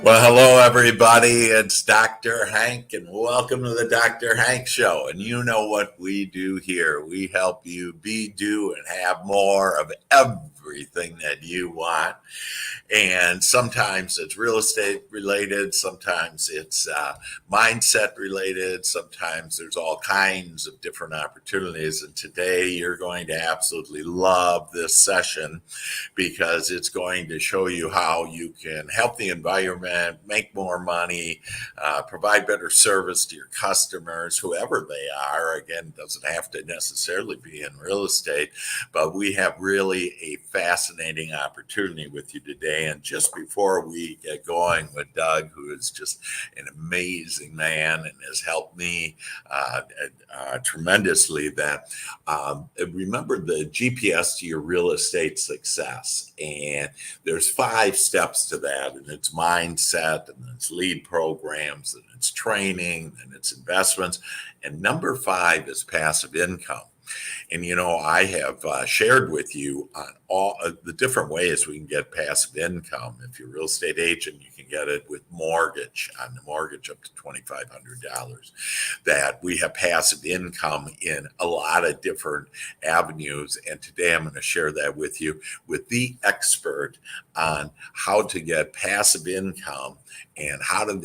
Well, hello, everybody. It's Dr. Hank, and welcome to the Dr. Hank Show. And you know what we do here. We help you be, do, and have more of everything that you want. And sometimes it's real estate related, sometimes it's mindset related, sometimes there's all kinds of different opportunities. And today you're going to absolutely love this session because it's going to show you how you can help the environment, make more money, provide better service to your customers, whoever they are. Again, doesn't have to necessarily be in real estate, but we have really a fascinating opportunity with you today. And just before we get going with Doug, who is just an amazing man and has helped me tremendously, that remember the GPS to your real estate success. And there's 5 steps to that, and it's mindset, and it's lead programs, and it's training, and it's investments. And number 5 is passive income. And, you know, I have shared with you on all the different ways we can get passive income. If you're a real estate agent, you can get it with mortgage, on the mortgage up to $2,500. That we have passive income in a lot of different avenues. And today I'm going to share that with you with the expert on how to get passive income and how to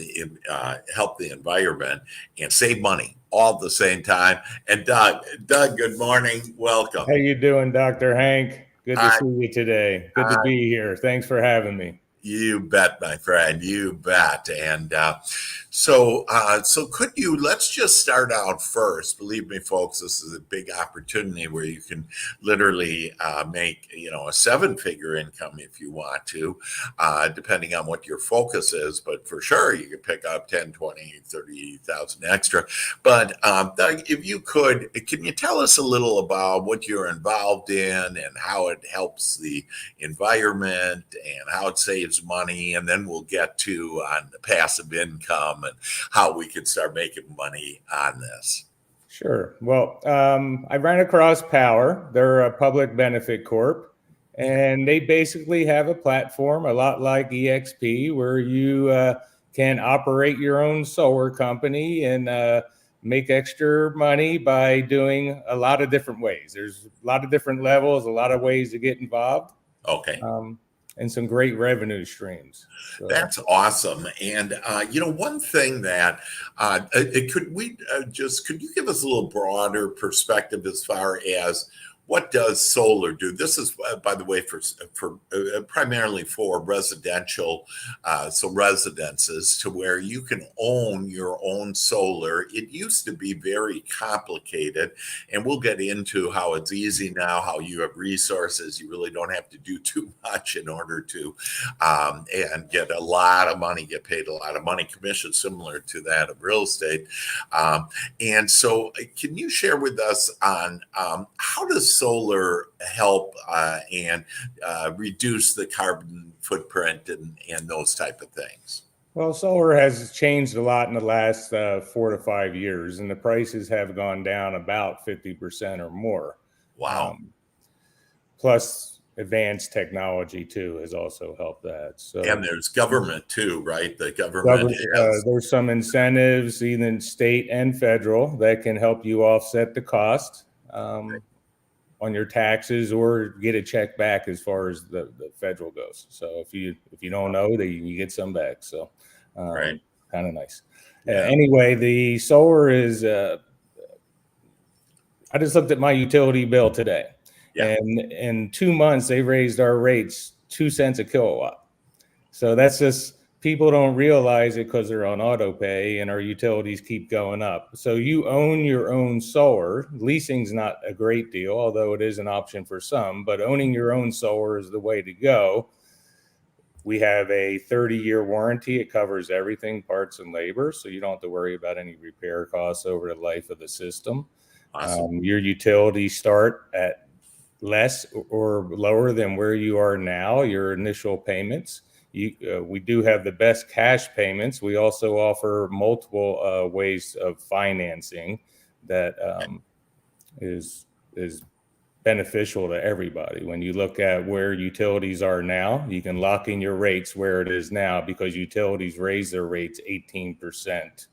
help the environment and save money all at the same time. And Doug, good morning. Welcome. How you doing, Dr. Hank? Good to see you today. Good to be here. Thanks for having me. You bet, my friend. You bet. And so could you, let's just start out first. Believe me, folks, this is a big opportunity where you can literally make, you know, a 7-figure income if you want to, depending on what your focus is. But for sure, you can pick up 10, 20, 30,000 extra. But Doug, if you could, can you tell us a little about what you're involved in and how it helps the environment and how it saves money, and then we'll get to on the passive income and how we can start making money on this. Sure. Well, I ran across Powur. They're a public benefit corp, and they basically have a platform a lot like EXP where you can operate your own solar company and make extra money by doing a lot of different ways. There's a lot of different levels, a lot of ways to get involved. Okay. And some great revenue streams. So. That's awesome. And, you know, one thing that could you give us a little broader perspective as far as what does solar do? This is, by the way, for primarily for residential, so residences, to where you can own your own solar. It used to be very complicated, and we'll get into how it's easy now, how you have resources. You really don't have to do too much in order to and get a lot of money, get paid a lot of money, commission similar to that of real estate. And so can you share with us on how does solar help and reduce the carbon footprint and those type of things? Well, solar has changed a lot in the last 4 to 5 years, and the prices have gone down about 50% or more. Wow. Plus advanced technology too has also helped that. So, and there's government too, right? The government has... there's some incentives, even state and federal, that can help you offset the cost on your taxes or get a check back as far as the federal goes. So if you don't know, you get some back. So right, kind of nice. Yeah. Anyway, the solar is. I just looked at my utility bill today, and in 2 months they raised our rates 2 cents a kilowatt. So that's just, people don't realize it because they're on auto pay and our utilities keep going up. So you own your own solar. Leasing's not a great deal, although it is an option for some, but owning your own solar is the way to go. We have a 30-year warranty. It covers everything, parts and labor, so you don't have to worry about any repair costs over the life of the system. Awesome. Your utilities start at less or lower than where you are now, your initial payments. We do have the best cash payments. We also offer multiple ways of financing that is beneficial to everybody. When you look at where utilities are now, you can lock in your rates where it is now because utilities raise their rates 18%.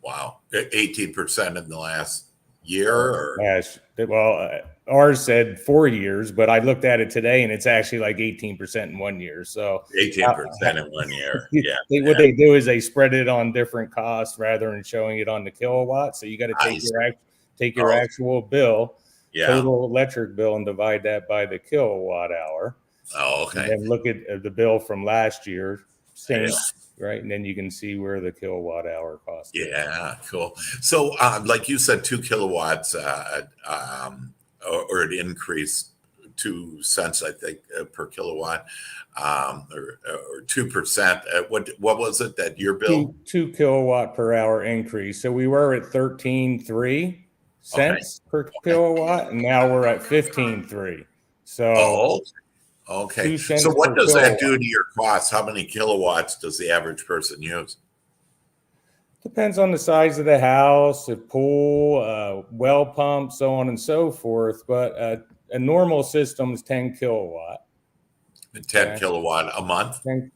Wow. 18% in the last year? Or? Ours said 4 years, but I looked at it today and it's actually like 18% in 1 year. So 18% in 1 year. Yeah. What they do is they spread it on different costs rather than showing it on the kilowatt. So you got to take your actual bill, total electric bill, and divide that by the kilowatt hour. Oh, okay. And then look at the bill from last year, same, right? And then you can see where the kilowatt hour cost is. Yeah, cool. So, like you said, 2 kilowatts, or it increased 2 cents, I think, per kilowatt, or 2%. What was it that your bill? 2 kilowatt per hour increase. So we were at 13.3 cents per kilowatt, and now we're at 15.3. So, okay. So what does that do to your costs? How many kilowatts does the average person use? Depends on the size of the house, the pool, well pump, so on and so forth. But a normal system is 10 kilowatt. 10 kilowatt a month? 10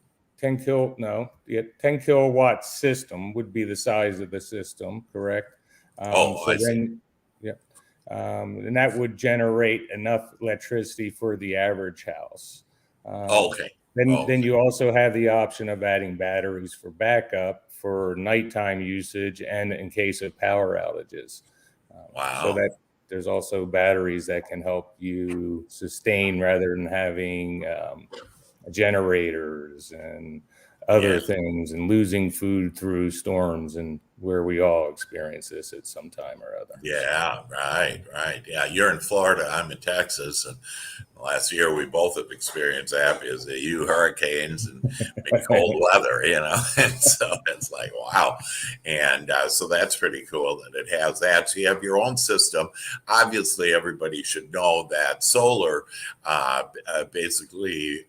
kilowatt system would be the size of the system, correct? I see. And that would generate enough electricity for the average house. Then you also have the option of adding batteries for backup for nighttime usage and in case of power outages. So that there's also batteries that can help you sustain rather than having generators and other things and losing food through storms, and where we all experience this at some time or other. Yeah, right. Yeah, you're in Florida, I'm in Texas, and last year we both have experienced that because of hurricanes and cold weather, and so it's like, wow. And so that's pretty cool that it has that. So you have your own system. Obviously, everybody should know that solar basically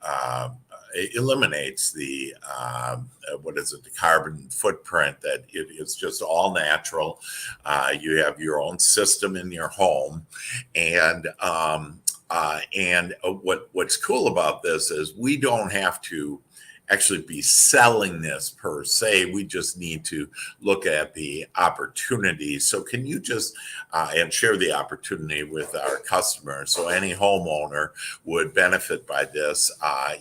eliminates the the carbon footprint, that it's just all natural. You have your own system in your home, and what's cool about this is we don't have to actually be selling this per se. We just need to look at the opportunity. So can you just and share the opportunity with our customers? So any homeowner would benefit by this.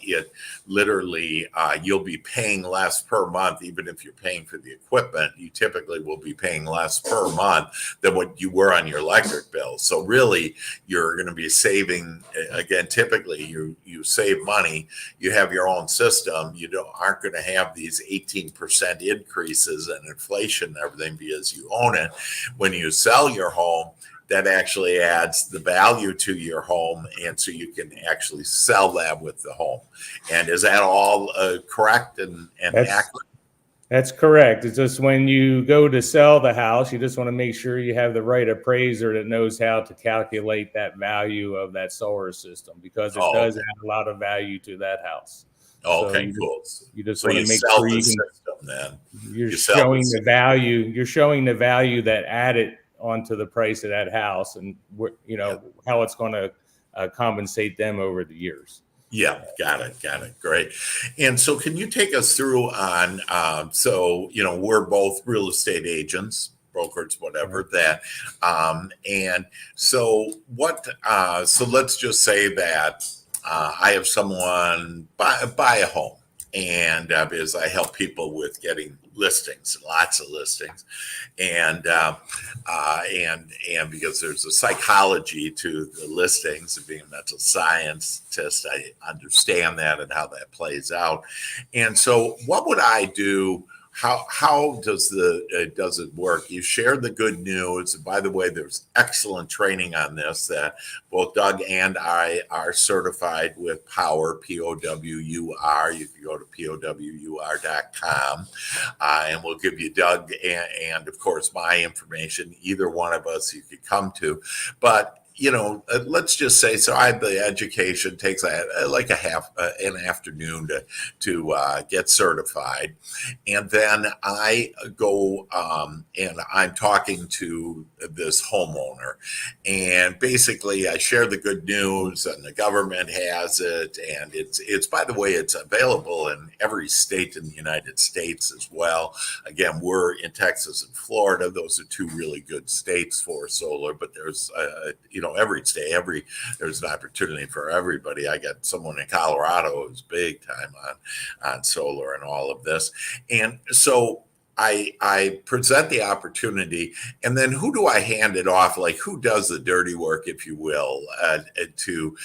It literally, you'll be paying less per month. Even if you're paying for the equipment, you typically will be paying less per month than what you were on your electric bill. So really, you're going to be saving, again, typically you save money. You have your own system. You aren't going to have these 18% increases in inflation and everything because you own it. When you sell your home, that actually adds the value to your home, and so you can actually sell that with the home. And is that all correct and accurate? That's correct. It's just when you go to sell the house, you just want to make sure you have the right appraiser that knows how to calculate that value of that solar system, because it does add a lot of value to that house. Okay, cool. You just want to make sure you can. Then you're showing the value. You're showing the value that added onto the price of that house, and how it's going to compensate them over the years. Yeah, got it. Great. And so can you take us through on, we're both real estate agents, brokers, whatever that. And so so let's just say that I have someone buy a home, and because I help people with getting listings, lots of listings, and because there's a psychology to the listings, and being a mental scientist, I understand that and how that plays out. And so, what would I do? How does it work? You share the good news. And by the way, there's excellent training on this that both Doug and I are certified with Powur, Powur. You can go to powur.com, and we'll give you Doug and of course my information. Either one of us you could come to, but let's just say, so I the education takes like an afternoon to get certified, and then I go and I'm talking to this homeowner, and basically I share the good news, and the government has it, and it's by the way, it's available in every state in the United States as well. Again, we're in Texas and Florida; those are two really good states for solar, but there's every state, there's an opportunity for everybody. I got someone in Colorado who's big time on solar and all of this, and so I present the opportunity, and then who do I hand it off? Like, who does the dirty work, if you will, to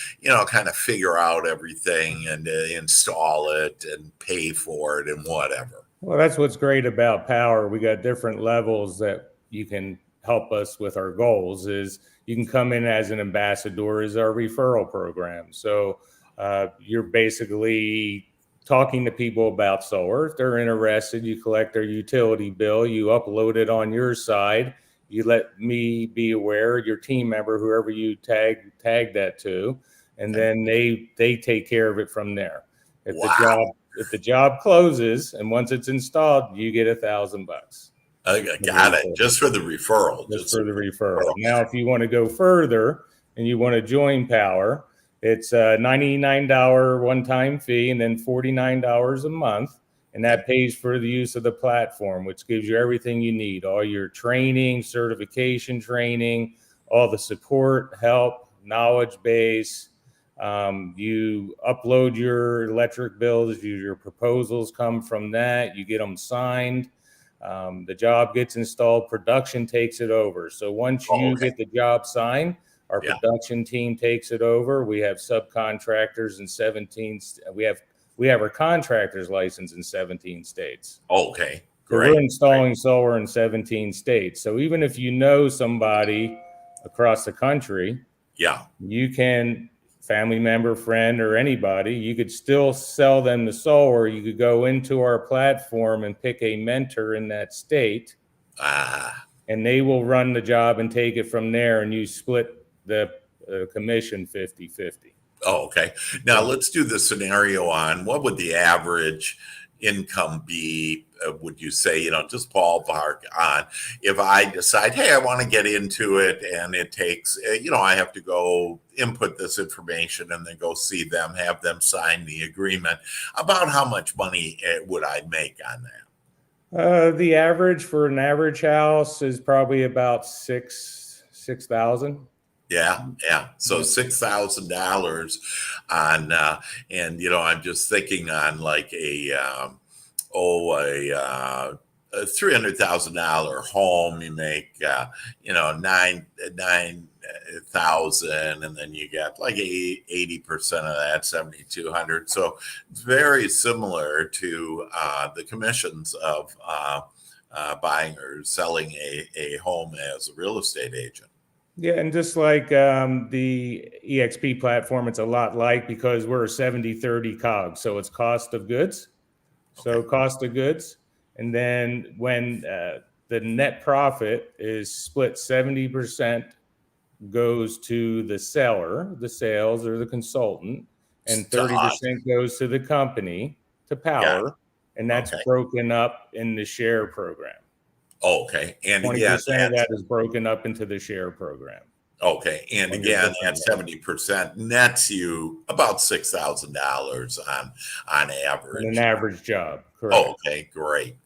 kind of figure out everything and install it and pay for it and whatever. Well, that's what's great about Powur. We got different levels that you can help us with our goals. Is you can come in as an ambassador, as our referral program. So you're basically talking to people about solar. If they're interested, you collect their utility bill, you upload it on your side, you let me be aware, your team member, whoever you tag that to, and then they take care of it from there. If the job closes and once it's installed, you get $1,000. I got it. Just for the referral. Just for the referral. Now, if you want to go further and you want to join Powur, it's a $99 one-time fee and then $49 a month. And that pays for the use of the platform, which gives you everything you need, all your training, certification training, all the support, help, knowledge base. You upload your electric bills, your proposals come from that, you get them signed. The job gets installed, production takes it over. So once you get the job signed, our production team takes it over. We have subcontractors in 17. We have our contractors license in 17 states. Okay, great. So we're installing solar in 17 states. So even if you know somebody across the country, you can, family member, friend, or anybody, you could still sell them the solar. You could go into our platform and pick a mentor in that state, and they will run the job and take it from there, and you split the commission 50-50. Oh, okay. Now let's do the scenario on what would the average income be, would you say, just ballpark on if I decide, hey, I want to get into it, and it takes, I have to go input this information and then go see them, have them sign the agreement. About how much money would I make on that? The average for an average house is probably about $6,000. Yeah. So $6,000 on, and I'm just thinking on like a $300,000 home. You make $9,000, and then you get like 80% of that, 7,200. So it's very similar to the commissions of buying or selling a home as a real estate agent. Yeah, and just like the EXP platform, it's a lot like, because we're a 70-30 COGS, so it's cost of goods. So cost of goods, and then when the net profit is split, 70% goes to the seller, the sales or the consultant, and 30% goes to the company, to Powur, and that's broken up in the share program. Okay. And 20% of that is broken up into the share program. Okay. And again, that 70% nets you about $6,000 on average. An average job. Correct. Okay, great.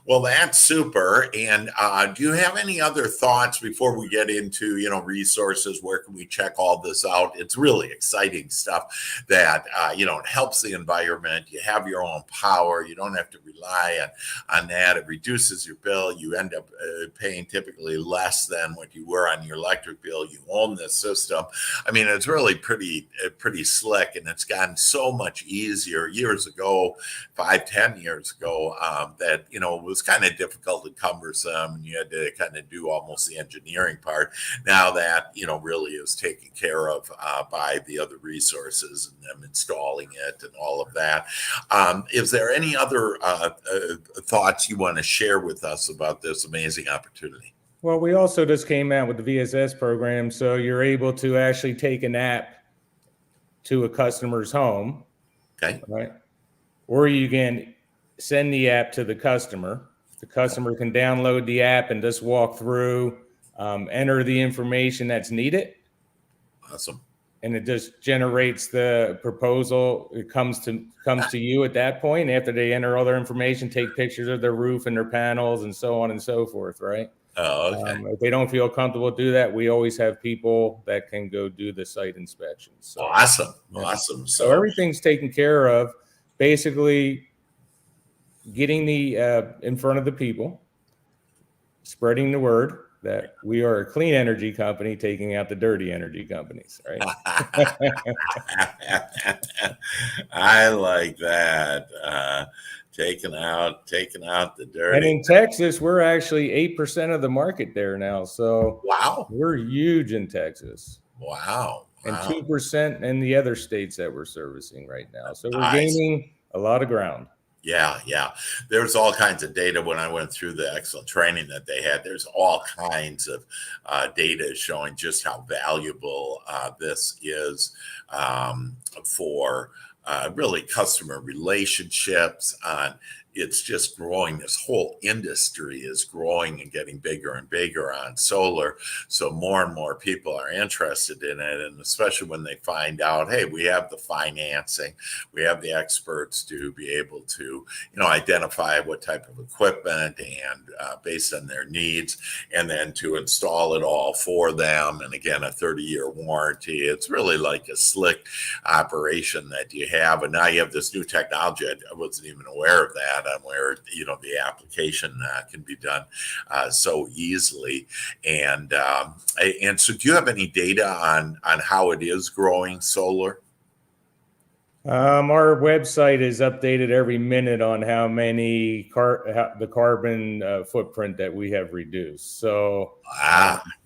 Well, that's super. And do you have any other thoughts before we get into, resources? Where can we check all this out? It's really exciting stuff that, it helps the environment. You have your own power. You don't have to rely on that. It reduces your bill. You end up paying typically less than what you were on your electric bill. You own this system. I mean, it's really pretty slick, and it's gotten so much easier. Years ago, 5-10 years ago, that it was kind of difficult and cumbersome, and you had to kind of do almost the engineering part. Now that really is taken care of by the other resources and them installing it and all of that. Is there any other thoughts you want to share with us about this amazing opportunity? Well, we also just came out with the VSS program, so you're able to actually take an app to a customer's home, Okay. right? Or you can send the app to the customer. The customer can download the app and just walk through, enter the information that's needed, Awesome. and it just generates the proposal. It comes to you at that point after they enter all their information, take pictures of their roof and their panels, and so on and so forth, right? Oh, okay. If they don't feel comfortable do that, we always have people that can go do the site inspections. So, Awesome. yeah. Awesome. So everything's taken care of. Basically, getting the in front of the people, spreading the word that we are a clean energy company, taking out the dirty energy companies, right? I like that. Taking out the dirty. And in Texas, we're actually 8% of the market there now. So Wow. we're huge in Texas. Wow. And 2% in the other states that we're servicing right now. So we're Nice. gaining a lot of ground. Yeah, yeah. There's all kinds of data when I went through the excellent training that they had. There's all kinds of data showing just how valuable this is for really customer relationships. It's just growing. This whole industry is growing and getting bigger and bigger on solar. So more and more people are interested in it. And especially when they find out, hey, we have the financing, we have the experts to be able to, identify what type of equipment and based on their needs, and then to install it all for them. And again, a 30-year warranty. It's really like a slick operation that you have. And now you have this new technology. I wasn't even aware of that. Where the application can be done so easily, and so do you have any data on how it is growing solar? Our website is updated every minute on how many the carbon footprint that we have reduced. So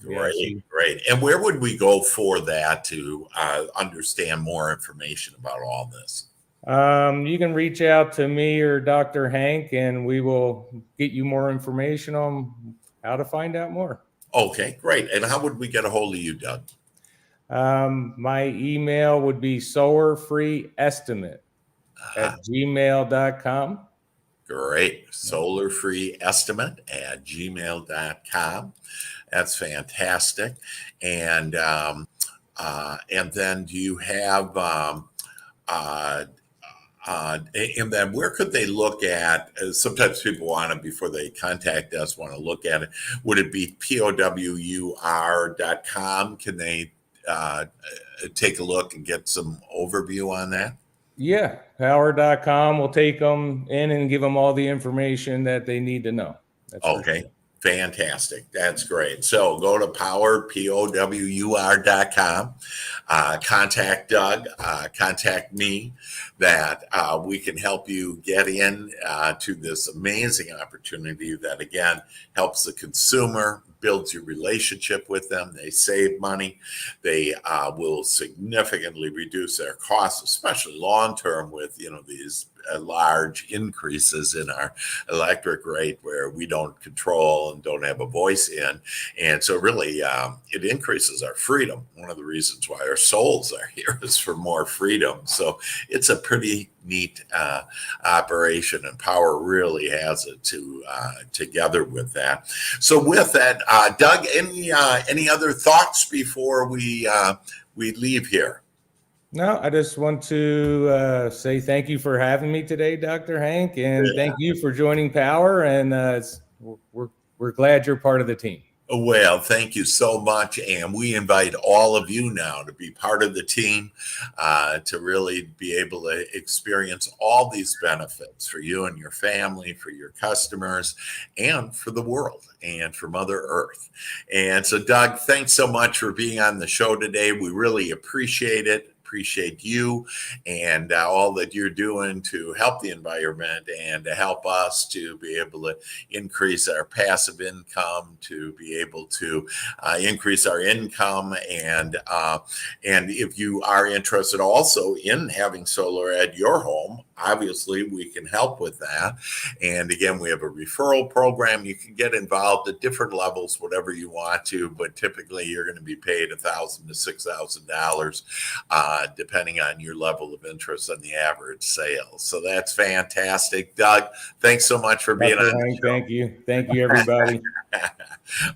great. And where would we go for that to understand more information about all this? You can reach out to me or Dr. Hank, and we will get you more information on how to find out more. Okay, great. And how would we get a hold of you, Doug? My email would be solarfreeestimate@gmail.com. Great. solarfreeestimate@gmail.com. That's fantastic. And then do you have and then where could they look at? Sometimes people want to, before they contact us, want to look at it. Would it be powur.com? Can they take a look and get some overview on that? Yeah, powur.com will take them in and give them all the information that they need to know. That's okay. Fantastic. That's great. So go to powur.com, contact Doug, contact me, that we can help you get in to this amazing opportunity that, again, helps the consumer, builds your relationship with them. They save money. They will significantly reduce their costs, especially long-term with, these large increases in our electric rate where we don't control and don't have a voice in. And so really it increases our freedom. One of the reasons why our souls are here is for more freedom. So it's a pretty neat operation, and Powur really has it together with that. So with that, Doug, any other thoughts before we leave here? No, I just want to say thank you for having me today, Dr. Hank, and thank you for joining Powur. And we're glad you're part of the team. Well, thank you so much. And we invite all of you now to be part of the team, to really be able to experience all these benefits for you and your family, for your customers, and for the world, and for Mother Earth. And so, Doug, thanks so much for being on the show today. We really appreciate it. appreciate you and all that you're doing to help the environment and to help us to be able to increase our passive income, to be able to increase our income. And if you are interested also in having solar at your home, obviously we can help with that. And again, we have a referral program. You can get involved at different levels, whatever you want to, but typically you're going to be paid $1,000 to $6,000, depending on your level of interest on the average sale. So that's fantastic. Doug, thanks so much for being on the show. Thank you. Thank you, everybody.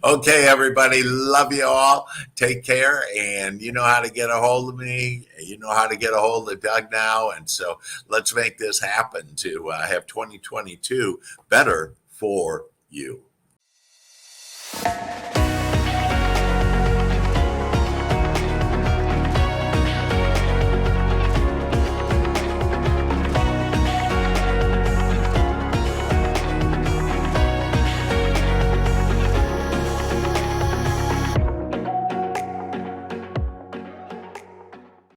Okay, everybody. Love you all. Take care. And you know how to get a hold of me. You know how to get a hold of Doug now. And so let's make this happen to have 2022 better for you.